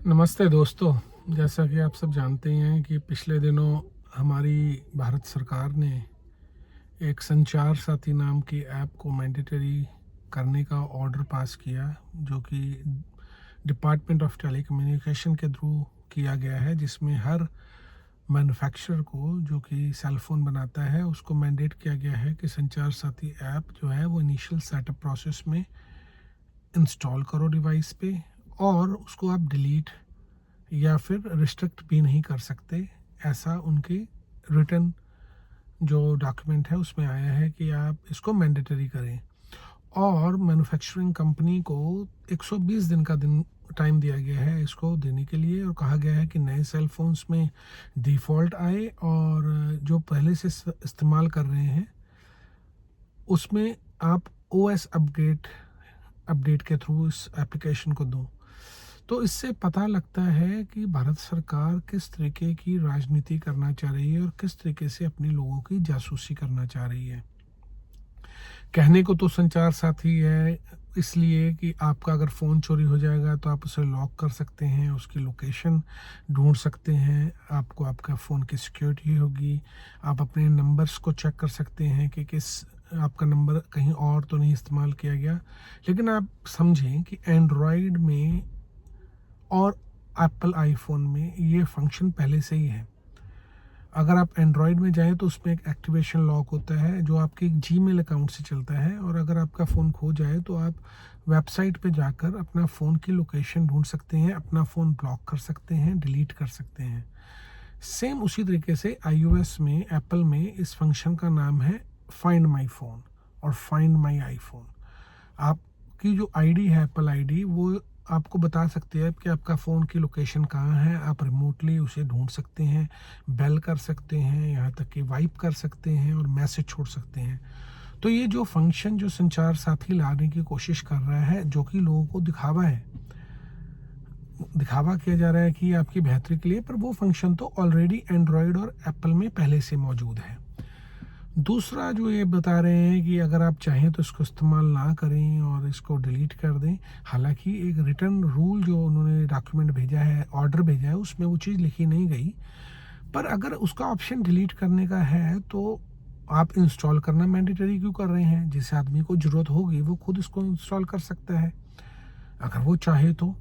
नमस्ते दोस्तों। जैसा कि आप सब जानते हैं कि पिछले दिनों हमारी भारत सरकार ने एक संचार साथी नाम की ऐप को मैंडेटरी करने का ऑर्डर पास किया, जो कि डिपार्टमेंट ऑफ टेलीकम्युनिकेशन के थ्रू किया गया है, जिसमें हर मैन्युफैक्चरर को जो कि सेल फ़ोन बनाता है उसको मैंडेट किया गया है कि संचार साथी ऐप जो है वो इनिशियल सेटअप प्रोसेस में इंस्टॉल करो डिवाइस पे, और उसको आप डिलीट या फिर रिस्ट्रिक्ट भी नहीं कर सकते। ऐसा उनके रिटन जो डॉक्यूमेंट है उसमें आया है कि आप इसको मैंडेटरी करें। और मैन्युफैक्चरिंग कंपनी को 120 दिन का टाइम दिया गया है इसको देने के लिए, और कहा गया है कि नए सेल फोन्स में डिफ़ॉल्ट आए और जो पहले से इस्तेमाल कर रहे हैं उसमें आप ओएस अपडेट के थ्रू इस एप्लीकेशन को दो। तो इससे पता लगता है कि भारत सरकार किस तरीके की राजनीति करना चाह रही है और किस तरीके से अपने लोगों की जासूसी करना चाह रही है। कहने को तो संचार साथी है, इसलिए कि आपका अगर फ़ोन चोरी हो जाएगा तो आप उसे लॉक कर सकते हैं, उसकी लोकेशन ढूंढ सकते हैं, आपको आपका फ़ोन की सिक्योरिटी होगी, आप अपने नंबर्स को चेक कर सकते हैं कि आपका नंबर कहीं और तो नहीं इस्तेमाल किया गया। लेकिन आप समझें कि एंड्रॉयड में और एप्पल आईफोन में ये फंक्शन पहले से ही है। अगर आप एंड्रॉयड में जाएं तो उसमें एक एक्टिवेशन लॉक होता है जो आपके जीमेल अकाउंट से चलता है, और अगर आपका फ़ोन खो जाए तो आप वेबसाइट पे जाकर अपना फ़ोन की लोकेशन ढूंढ सकते हैं, अपना फ़ोन ब्लॉक कर सकते हैं, डिलीट कर सकते हैं। सेम उसी तरीके से iOS में, एप्पल में इस फंक्शन का नाम है फाइंड माई फ़ोन और फाइंड माई आईफोन। आपकी जो आईडी है, एप्पल आईडी, वो आपको बता सकती है कि आपका फ़ोन की लोकेशन कहाँ है। आप रिमोटली उसे ढूंढ सकते हैं, बेल कर सकते हैं, यहाँ तक कि वाइप कर सकते हैं और मैसेज छोड़ सकते हैं। तो ये जो फंक्शन जो संचार साथी लाने की कोशिश कर रहा है, जो कि लोगों को दिखावा किया जा रहा है कि आपकी बेहतरी के लिए, पर वो फंक्शन तो ऑलरेडी एंड्रॉयड और एप्पल में पहले से मौजूद है। दूसरा जो ये बता रहे हैं कि अगर आप चाहें तो इसको इस्तेमाल ना करें और इसको डिलीट कर दें। हालांकि एक रिटर्न रूल जो उन्होंने डॉक्यूमेंट भेजा है, ऑर्डर भेजा है, उसमें वो चीज़ लिखी नहीं गई। पर अगर उसका ऑप्शन डिलीट करने का है तो आप इंस्टॉल करना मैंडेटरी क्यों कर रहे हैं? जिस आदमी को ज़रूरत होगी वो खुद इसको इंस्टॉल कर सकता है अगर वो चाहे तो।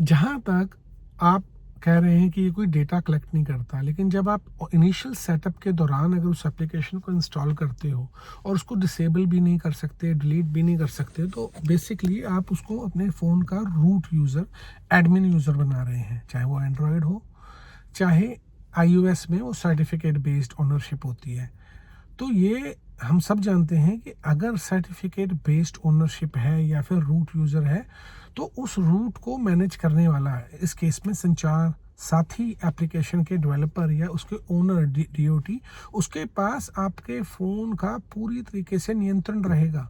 जहाँ तक आप कह रहे हैं कि ये कोई डेटा कलेक्ट नहीं करता, लेकिन जब आप इनिशियल सेटअप के दौरान अगर उस एप्लीकेशन को इंस्टॉल करते हो और उसको डिसेबल भी नहीं कर सकते, डिलीट भी नहीं कर सकते, तो बेसिकली आप उसको अपने फ़ोन का रूट यूज़र, एडमिन यूज़र बना रहे हैं। चाहे वो एंड्रॉयड हो, चाहे iOS में वो सर्टिफिकेट बेस्ड ओनरशिप होती है। तो ये हम सब जानते हैं कि अगर सर्टिफिकेट बेस्ड ओनरशिप है या फिर रूट यूज़र है, तो उस रूट को मैनेज करने वाला, इस केस में संचार साथी एप्लीकेशन के डेवलपर या उसके ओनर डीओटी, उसके पास आपके फ़ोन का पूरी तरीके से नियंत्रण रहेगा।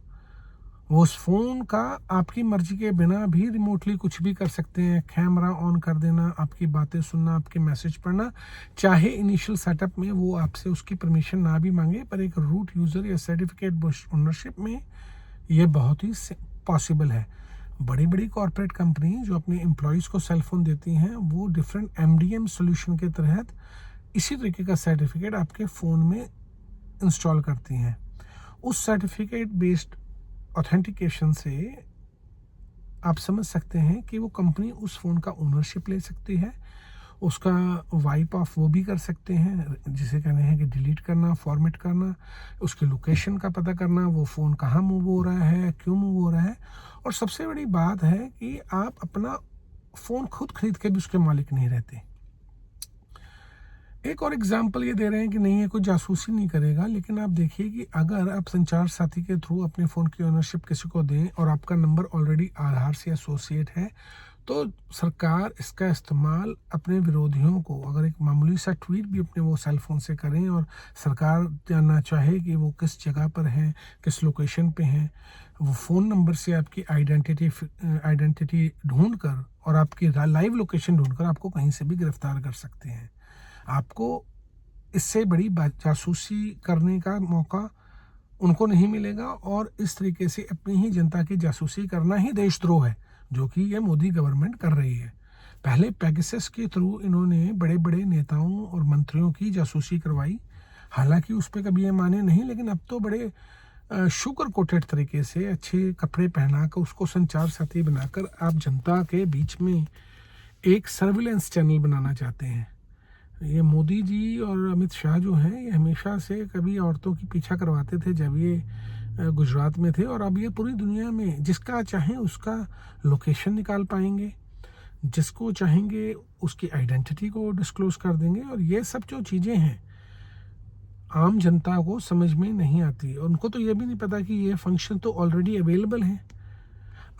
वो उस फ़ोन का आपकी मर्जी के बिना भी रिमोटली कुछ भी कर सकते हैं। कैमरा ऑन कर देना, आपकी बातें सुनना, आपके मैसेज पढ़ना, चाहे इनिशियल सेटअप में वो आपसे उसकी परमिशन ना भी मांगे, पर एक रूट यूज़र या सर्टिफिकेट ओनरशिप में ये बहुत ही पॉसिबल है। बड़ी बड़ी कॉरपोरेट कंपनी जो अपने एम्प्लॉयज़ को सेल फ़ोन देती हैं, वो डिफरेंट एमडीएम सोल्यूशन के तहत इसी तरीके का सर्टिफिकेट आपके फ़ोन में इंस्टॉल करती हैं। उस सर्टिफिकेट बेस्ड ऑथेंटिकेशन से आप समझ सकते हैं कि वो कंपनी उस फ़ोन का ओनरशिप ले सकती है, उसका वाइप ऑफ वो भी कर सकते हैं, जिसे कहते हैं कि डिलीट करना, फॉर्मेट करना, उसकी लोकेशन का पता करना, वो फ़ोन कहाँ मूव हो रहा है, क्यों मूव हो रहा है। और सबसे बड़ी बात है कि आप अपना फ़ोन खुद खरीद के भी उसके मालिक नहीं रहते। एक और एग्जाम्पल ये दे रहे हैं कि नहीं, ये कोई जासूसी नहीं करेगा, लेकिन आप देखिए कि अगर आप संचार साथी के थ्रू अपने फ़ोन की ओनरशिप किसी को दें और आपका नंबर ऑलरेडी आधार से एसोसिएट है, तो सरकार इसका इस्तेमाल अपने विरोधियों को, अगर एक मामूली सा ट्वीट भी अपने वो सेल फ़ोन से करें और सरकार जानना चाहे कि वो किस जगह पर हैं, किस लोकेशन पे हैं, वो फ़ोन नंबर से आपकी आइडेंटिटी ढूंढ कर और आपकी लाइव लोकेशन ढूंढ कर आपको कहीं से भी गिरफ्तार कर सकते हैं। आपको इससे बड़ी जासूसी करने का मौका उनको नहीं मिलेगा, और इस तरीके से अपनी ही जनता की जासूसी करना ही देशद्रोह है, जो कि ये मोदी गवर्नमेंट कर रही है। पहले पेगासस के थ्रू इन्होंने बड़े बड़े नेताओं और मंत्रियों की जासूसी करवाई, हालांकि उस पर कभी ये माने नहीं, लेकिन अब तो बड़े शुगर कोटेड तरीके से अच्छे कपड़े पहनाकर उसको संचार साथी बनाकर आप जनता के बीच में एक सर्विलेंस चैनल बनाना चाहते हैं। ये मोदी जी और अमित शाह जो हैं, ये हमेशा से कभी औरतों की पीछा करवाते थे जब ये गुजरात में थे, और अब ये पूरी दुनिया में जिसका चाहें उसका लोकेशन निकाल पाएंगे, जिसको चाहेंगे उसकी आइडेंटिटी को डिस्क्लोज कर देंगे। और ये सब जो चीज़ें हैं आम जनता को समझ में नहीं आती, और उनको तो ये भी नहीं पता कि ये फंक्शन तो ऑलरेडी अवेलेबल है।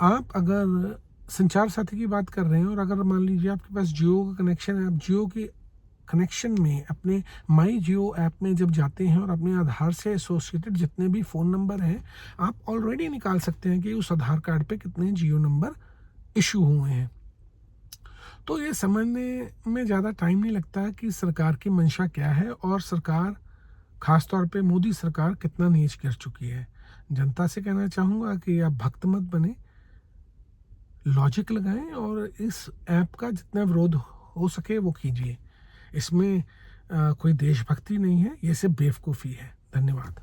आप अगर संचार साथी की बात कर रहे हैं और अगर मान लीजिए आपके पास जियो का कनेक्शन है, आप जियो के कनेक्शन में अपने माई जियो ऐप में जब जाते हैं और अपने आधार से एसोसिएटेड जितने भी फ़ोन नंबर हैं, आप ऑलरेडी निकाल सकते हैं कि उस आधार कार्ड पे कितने जियो नंबर इशू हुए हैं। तो ये समझने में ज़्यादा टाइम नहीं लगता कि सरकार की मंशा क्या है और सरकार, खास तौर पे मोदी सरकार, कितना नीच गिर चुकी है। जनता से कहना चाहूँगा कि आप भक्त मत बने, लॉजिक लगाएं और इस ऐप का जितना विरोध हो सके वो कीजिए। इसमें कोई देशभक्ति नहीं है, ये सिर्फ बेवकूफ़ी है। धन्यवाद।